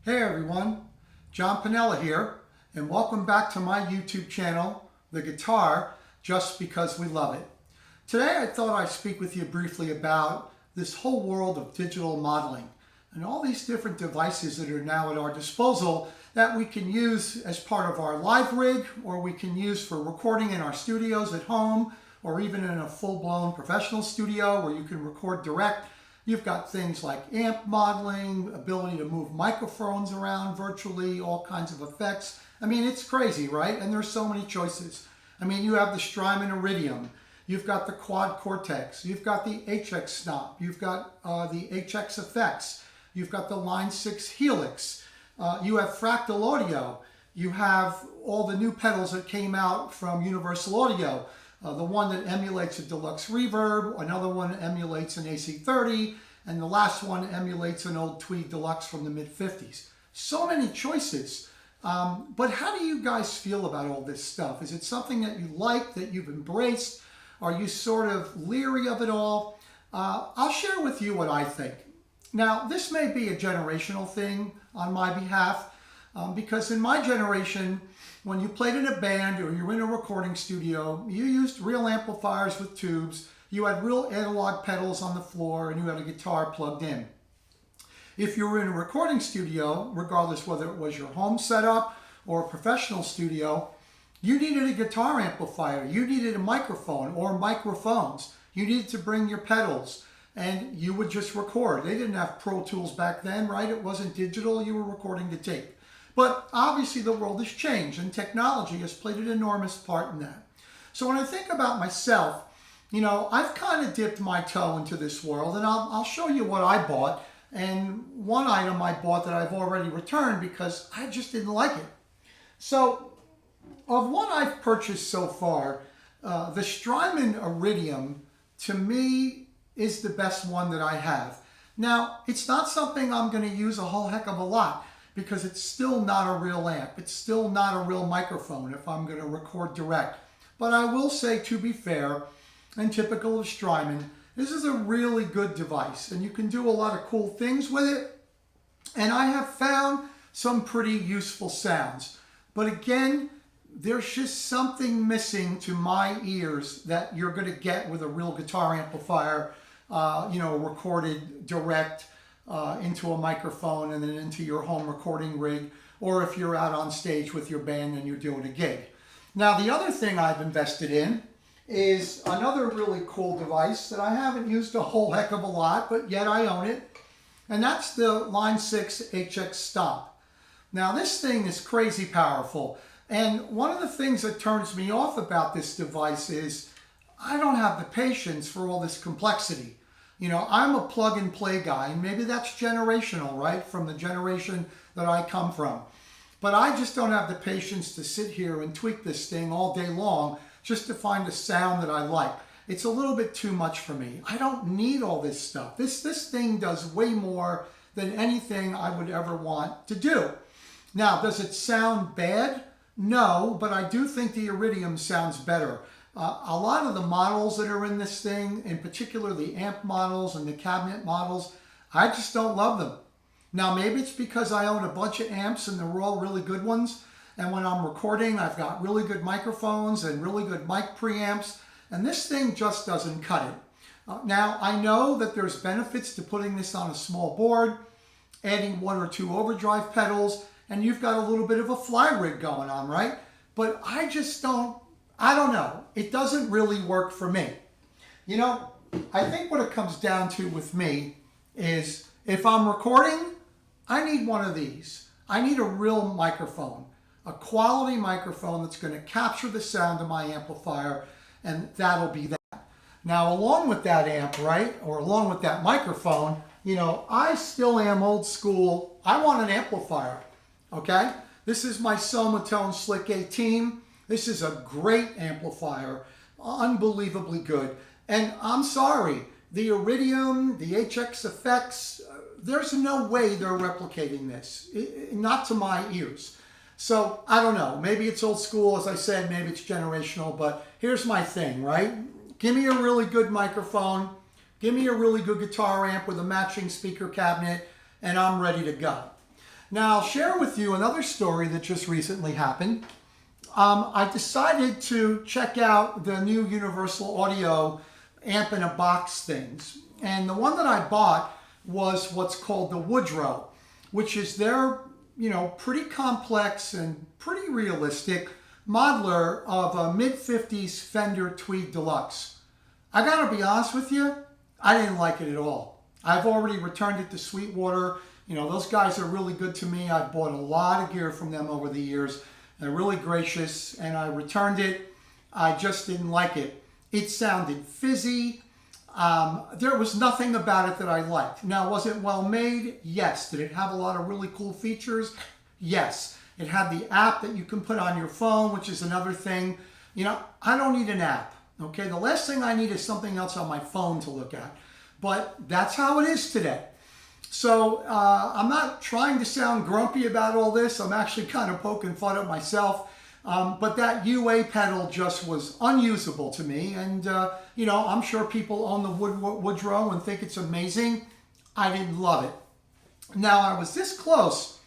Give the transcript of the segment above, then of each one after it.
Hey everyone, John Piniella here, and welcome back to my YouTube channel, The Guitar, Just Because We Love It. Today I thought I'd speak with you briefly about this whole world of digital modeling and all these different devices that are now at our disposal that we can use as part of our live rig, or we can use for recording in our studios at home, or even in a full-blown professional studio where you can record direct. You've got things like amp modeling, ability to move microphones around virtually, all kinds of effects. I mean, it's crazy, right? And there's so many choices. I mean, you have the Strymon Iridium, you've got the Quad Cortex, you've got the HX Stomp, you've got the HX Effects, you've got the Line 6 Helix, you have Fractal Audio, you have all the new pedals that came out from Universal Audio. The one that emulates a deluxe reverb, another one emulates an AC30, and the last one emulates an old Tweed Deluxe from the mid-50s. So many choices. But how do you guys feel about all this stuff? Is it something that you like, that you've embraced? Are you sort of leery of it all? I'll share with you what I think. Now, this may be a generational thing on my behalf, because in my generation, when you played in a band or you were in a recording studio, you used real amplifiers with tubes, you had real analog pedals on the floor, and you had a guitar plugged in. If you were in a recording studio, regardless whether it was your home setup or a professional studio, you needed a guitar amplifier, you needed a microphone or microphones, you needed to bring your pedals, and you would just record. They didn't have Pro Tools back then, right? It wasn't digital, you were recording to tape. But obviously the world has changed and technology has played an enormous part in that. So when I think about myself, you know, I've kind of dipped my toe into this world, and I'll show you what I bought. And one item I bought that I've already returned because I just didn't like it. So of what I've purchased so far, the Strymon Iridium to me is the best one that I have. Now, it's not something I'm going to use a whole heck of a lot, because it's still not a real amp. It's still not a real microphone if I'm going to record direct. But I will say, to be fair, and typical of Strymon, this is a really good device, and you can do a lot of cool things with it. And I have found some pretty useful sounds. But again, there's just something missing to my ears that you're going to get with a real guitar amplifier, you know, recorded direct, into a microphone and then into your home recording rig, or if you're out on stage with your band and you're doing a gig. Now, the other thing I've invested in is another really cool device that I haven't used a whole heck of a lot, but yet I own it, and that's the Line 6 HX Stomp. Now, this thing is crazy powerful, and one of the things that turns me off about this device is I don't have the patience for all this complexity. You know, I'm a plug and play guy, and maybe that's generational, right? From the generation that I come from. But I just don't have the patience to sit here and tweak this thing all day long just to find a sound that I like. It's a little bit too much for me. I don't need all this stuff. This thing does way more than anything I would ever want to do. Now, does it sound bad? No, but I do think the Iridium sounds better. A lot of the models that are in this thing, in particular the amp models and the cabinet models, I just don't love them. Now, maybe it's because I own a bunch of amps and they're all really good ones. And when I'm recording, I've got really good microphones and really good mic preamps. And this thing just doesn't cut it. Now, I know that there's benefits to putting this on a small board, adding one or two overdrive pedals, and you've got a little bit of a fly rig going on, right? But I don't know. It doesn't really work for me. You know, I think what it comes down to with me is if I'm recording, I need one of these. I need a real microphone, a quality microphone that's going to capture the sound of my amplifier, and that'll be that. Now, along with that amp, right, or along with that microphone, you know, I still am old school. I want an amplifier, okay? This is my Somatone Slick 18. This is a great amplifier, unbelievably good. And I'm sorry, the Iridium, the HX Effects, there's no way they're replicating this, not to my ears. So I don't know, maybe it's old school, as I said, maybe it's generational, but here's my thing, right? Give me a really good microphone, give me a really good guitar amp with a matching speaker cabinet, and I'm ready to go. Now, I'll share with you another story that just recently happened. I decided to check out the new Universal Audio amp in a box things. And the one that I bought was what's called the Woodrow, which is their, pretty complex and pretty realistic modeler of a mid-50s Fender Tweed Deluxe. I gotta be honest with you, I didn't like it at all. I've already returned it to Sweetwater. Those guys are really good to me. I've bought a lot of gear from them over the years. They're really gracious, and I returned it. I just didn't like it. It sounded fizzy. There was nothing about it that I liked. Now, was it well made? Yes. Did it have a lot of really cool features? Yes. It had the app that you can put on your phone, which is another thing. I don't need an app. Okay, the last thing I need is something else on my phone to look at. But that's how it is today. So I'm not trying to sound grumpy about all this. I'm actually kind of poking fun at myself. But that UA pedal just was unusable to me. And, I'm sure people own the Woodrow and think it's amazing. I didn't love it. Now, I was this close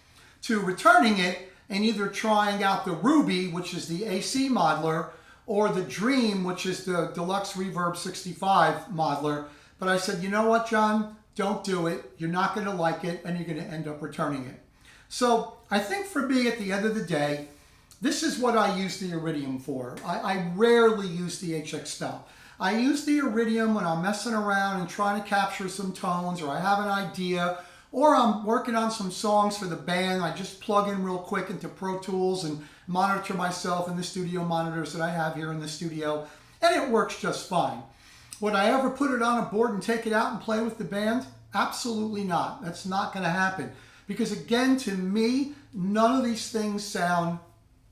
to returning it and either trying out the Ruby, which is the AC modeler, or the Dream, which is the Deluxe Reverb 65 modeler. But I said, you know what, John? Don't do it. You're not going to like it, and you're going to end up returning it. So I think for me, at the end of the day, this is what I use the Iridium for. I rarely use the HX Stomp. I use the Iridium when I'm messing around and trying to capture some tones, or I have an idea, or I'm working on some songs for the band. I just plug in real quick into Pro Tools and monitor myself in the studio monitors that I have here in the studio, and it works just fine. Would I ever put it on a board and take it out and play with the band? Absolutely not. That's not going to happen. Because again, to me, none of these things sound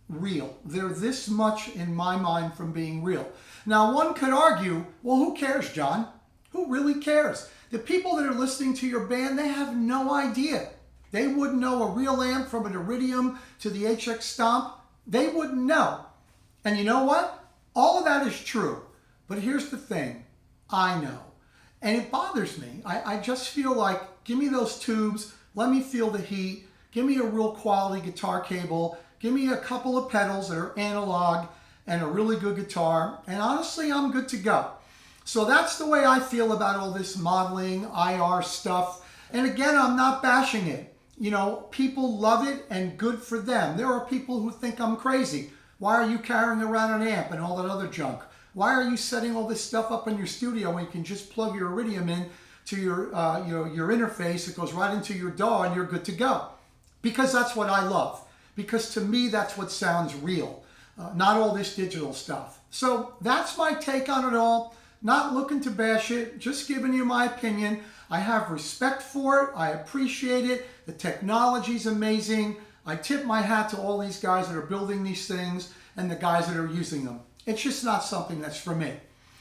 real. They're this much in my mind from being real. Now, one could argue, well, who cares, John? Who really cares? The people that are listening to your band, they have no idea. They wouldn't know a real amp from an Iridium to the HX Stomp. They wouldn't know. And you know what? All of that is true. But here's the thing. I know. And it bothers me. I just feel like, give me those tubes, let me feel the heat, give me a real quality guitar cable, give me a couple of pedals that are analog and a really good guitar, and honestly, I'm good to go. So that's the way I feel about all this modeling, IR stuff. And again, I'm not bashing it. People love it and good for them. There are people who think I'm crazy. Why are you carrying around an amp and all that other junk? Why are you setting all this stuff up in your studio when you can just plug your Iridium in to your interface? It goes right into your DAW and you're good to go. Because that's what I love. Because to me, that's what sounds real. Not all this digital stuff. So that's my take on it all. Not looking to bash it, just giving you my opinion. I have respect for it. I appreciate it. The technology's amazing. I tip my hat to all these guys that are building these things and the guys that are using them. It's just not something that's for me.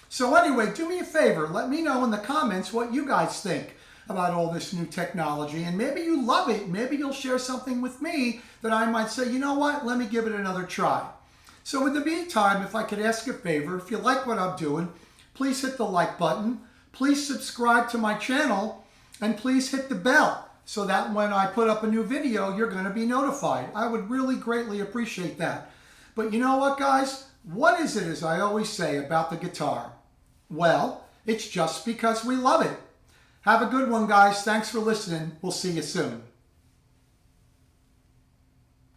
So anyway, do me a favor. Let me know in the comments what you guys think about all this new technology. And maybe you love it. Maybe you'll share something with me that I might say, you know what, let me give it another try. So in the meantime, if I could ask a favor, if you like what I'm doing, please hit the like button. Please subscribe to my channel. And please hit the bell so that when I put up a new video, you're going to be notified. I would really greatly appreciate that. But you know what, guys? What is it, as I always say, about the guitar? Well, it's just because we love it. Have a good one, guys. Thanks for listening. We'll see you soon.